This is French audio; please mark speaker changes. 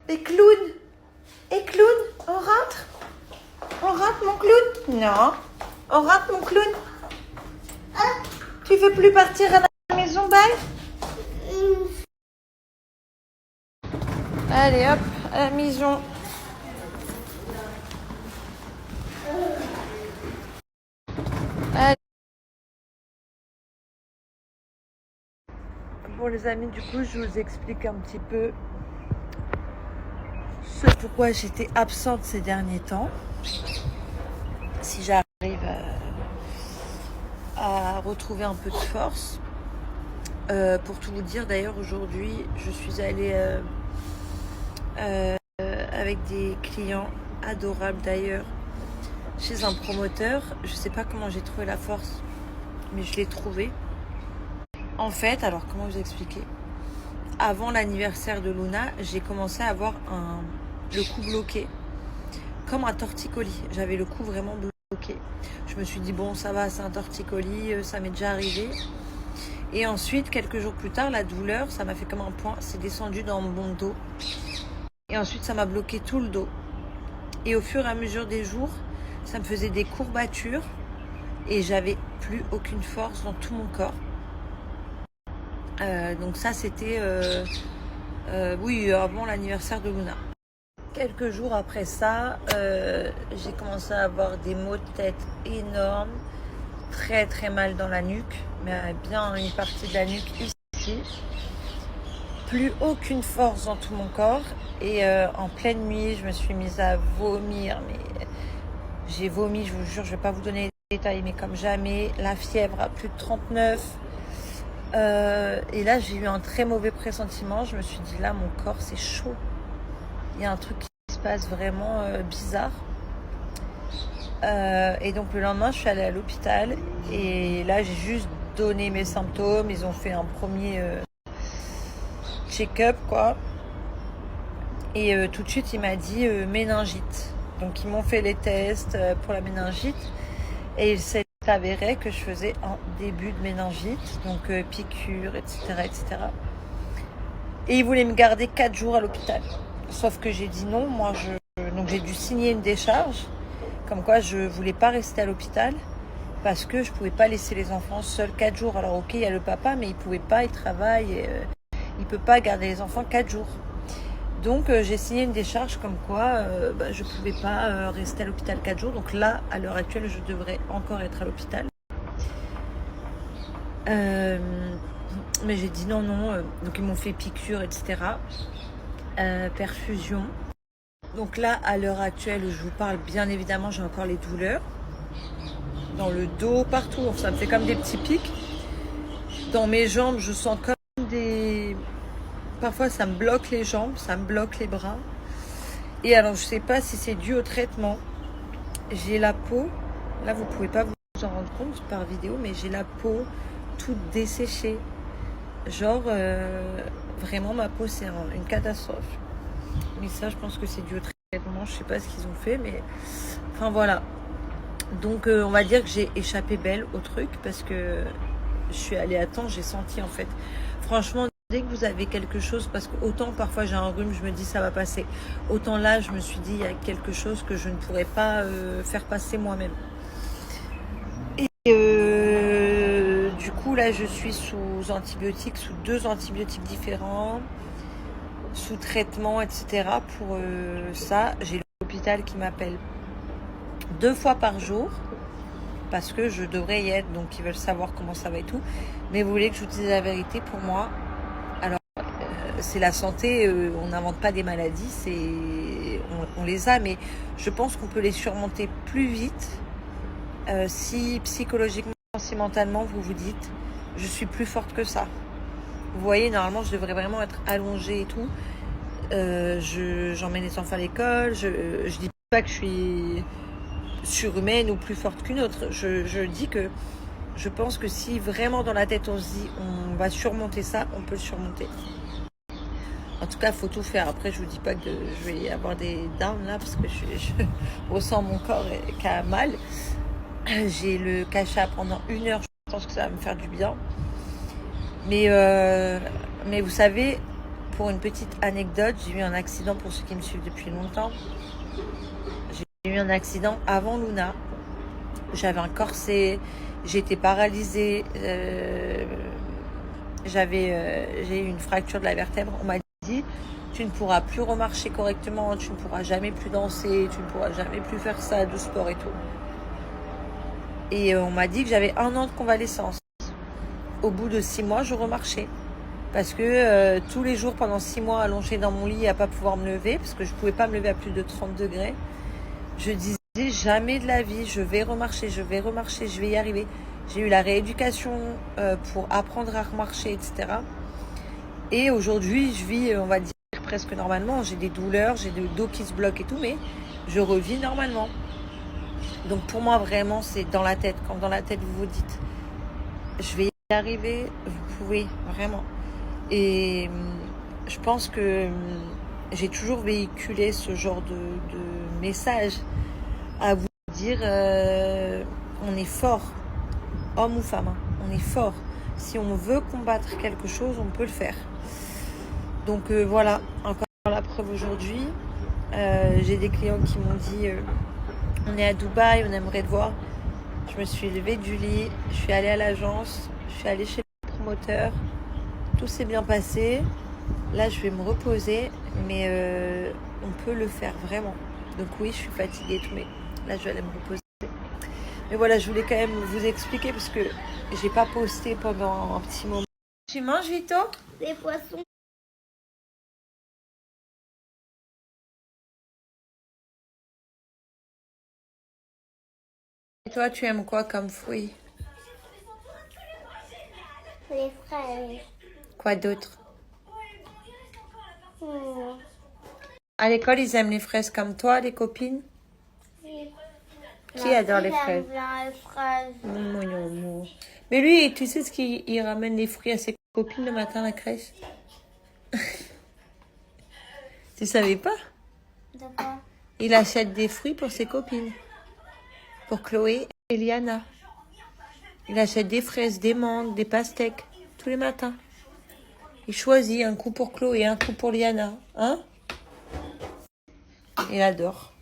Speaker 1: Et clown. Et clown, on rentre? On rentre mon clown? Non. On rentre mon clown? Tu veux plus partir à la maison, bye? Allez hop, à la maison. Allez. Bon les amis, du coup je vous explique un petit peu ce pourquoi j'étais absente ces derniers temps. Si j'arrive à retrouver un peu de force. Pour tout vous dire, d'ailleurs aujourd'hui je suis allée avec des clients adorables d'ailleurs chez un promoteur. Je sais pas comment j'ai trouvé la force, mais je l'ai trouvé. En fait, alors comment vous expliquer? Avant l'anniversaire de Luna, j'ai commencé à avoir le cou bloqué, comme un torticolis. J'avais le cou vraiment bloqué. Je me suis dit bon ça va, c'est un torticolis, ça m'est déjà arrivé. Et ensuite, quelques jours plus tard, la douleur, ça m'a fait comme un point, c'est descendu dans mon dos. Et ensuite, ça m'a bloqué tout le dos. Et au fur et à mesure des jours, ça me faisait des courbatures et j'avais plus aucune force dans tout mon corps. Donc ça, c'était oui, avant l'anniversaire de Luna. Quelques jours après ça, j'ai commencé à avoir des maux de tête énormes, très très mal dans la nuque, mais bien une partie de la nuque ici. Plus aucune force dans tout mon corps et en pleine nuit, je me suis mise à vomir, mais j'ai vomi, je vous jure, je vais pas vous donner les détails, mais comme jamais, la fièvre à plus de 39. Et là, j'ai eu un très mauvais pressentiment. Je me suis dit, là, mon corps, c'est chaud. Il y a un truc qui se passe vraiment bizarre. Et donc, le lendemain, je suis allée à l'hôpital. Et là, j'ai juste donné mes symptômes. Ils ont fait un premier check-up, quoi. Et tout de suite, il m'a dit méningite. Donc, ils m'ont fait les tests pour la méningite. Et il s'est avéré que je faisais un début de méningite, donc piqûre, etc., etc. Et ils voulaient me garder 4 jours à l'hôpital. Sauf que j'ai dit non, donc j'ai dû signer une décharge, comme quoi je voulais pas rester à l'hôpital, parce que je pouvais pas laisser les enfants seuls 4 jours. Alors ok, il y a le papa, mais il pouvait pas, il travaille, et, il peut pas garder les enfants 4 jours. Donc j'ai signé une décharge comme quoi je ne pouvais pas rester à l'hôpital 4 jours. Donc là, à l'heure actuelle, je devrais encore être à l'hôpital. Mais j'ai dit non. Donc ils m'ont fait piqûre, etc. Perfusion. Donc là, à l'heure actuelle, je vous parle, bien évidemment, j'ai encore les douleurs. Dans le dos, partout. Ça me fait comme des petits pics. Dans mes jambes, je sens comme des... Parfois, ça me bloque les jambes, ça me bloque les bras. Et alors, je sais pas si c'est dû au traitement. J'ai la peau, là, vous pouvez pas vous en rendre compte par vidéo, mais j'ai la peau toute desséchée. Genre, vraiment, ma peau, c'est une catastrophe. Mais ça, je pense que c'est dû au traitement. Je sais pas ce qu'ils ont fait, mais... Enfin, voilà. Donc, on va dire que j'ai échappé belle au truc, parce que je suis allée à temps, j'ai senti, en fait. Franchement, dès que vous avez quelque chose, parce que autant parfois j'ai un rhume, je me dis ça va passer, autant là je me suis dit il y a quelque chose que je ne pourrais pas faire passer moi-même. Et du coup là je suis sous antibiotiques, sous 2 antibiotiques différents, sous traitement, etc. Pour ça, j'ai l'hôpital qui m'appelle 2 fois par jour, parce que je devrais y être, donc ils veulent savoir comment ça va et tout. Mais vous voulez que je vous dise la vérité, pour moi, c'est la santé, on n'invente pas des maladies, on les a, mais je pense qu'on peut les surmonter plus vite si psychologiquement, si mentalement vous vous dites je suis plus forte que ça. Vous voyez, normalement je devrais vraiment être allongée et tout. J'emmène les enfants à l'école, je dis pas que je suis surhumaine ou plus forte qu'une autre. Je dis que je pense que si vraiment dans la tête on se dit on va surmonter ça, on peut le surmonter. En tout cas, il faut tout faire. Après, je vous dis pas que je vais avoir des downs là, parce que je ressens mon corps qui a mal. J'ai le cachet pendant 1 heure. Je pense que ça va me faire du bien. Mais vous savez, pour une petite anecdote, j'ai eu un accident pour ceux qui me suivent depuis longtemps. J'ai eu un accident avant Luna. J'avais un corset, j'étais paralysée, j'ai eu une fracture de la vertèbre. On m'a dit, tu ne pourras plus remarcher correctement, tu ne pourras jamais plus danser, tu ne pourras jamais plus faire ça, du sport et tout. Et on m'a dit que j'avais 1 an de convalescence. Au bout de 6 mois, je remarchais. Parce que tous les jours, pendant 6 mois, allongée dans mon lit à pas pouvoir me lever, parce que je ne pouvais pas me lever à plus de 30 degrés, je disais jamais de la vie, je vais remarcher, je vais y arriver. J'ai eu la rééducation pour apprendre à remarcher, etc. Et aujourd'hui, je vis, on va dire, presque normalement. J'ai des douleurs, j'ai le dos qui se bloque et tout, mais je revis normalement. Donc pour moi, vraiment, c'est dans la tête. Quand dans la tête, vous vous dites, je vais y arriver, vous pouvez, vraiment. Et je pense que j'ai toujours véhiculé ce genre de message à vous dire, on est fort, homme ou femme, hein, on est fort. Si on veut combattre quelque chose, on peut le faire. Donc voilà, encore la preuve aujourd'hui. J'ai des clients qui m'ont dit, on est à Dubaï, on aimerait te voir. Je me suis levée du lit, je suis allée à l'agence, je suis allée chez le promoteur. Tout s'est bien passé. Là, je vais me reposer, mais on peut le faire vraiment. Donc oui, je suis fatiguée, tout, mais là, je vais aller me reposer. Mais voilà, je voulais quand même vous expliquer parce que j'ai pas posté pendant un petit moment. Tu manges, Vito?
Speaker 2: Des poissons.
Speaker 1: Et toi, tu aimes quoi comme fruit?
Speaker 2: Les fraises.
Speaker 1: Quoi d'autre? À l'école, ils aiment les fraises comme toi, les copines?
Speaker 2: Oui.
Speaker 1: Qui adore les fraises?
Speaker 2: Bien les fraises.
Speaker 1: Mais lui, tu sais ce qu'il ramène les fruits à ses copines le matin à la crèche? Tu savais pas?
Speaker 2: D'accord.
Speaker 1: Il achète des fruits pour ses copines. Pour Chloé et Liana. Il achète des fraises, des mangues, des pastèques. Tous les matins. Il choisit un coup pour Chloé, un coup pour Liana. Hein? Il adore.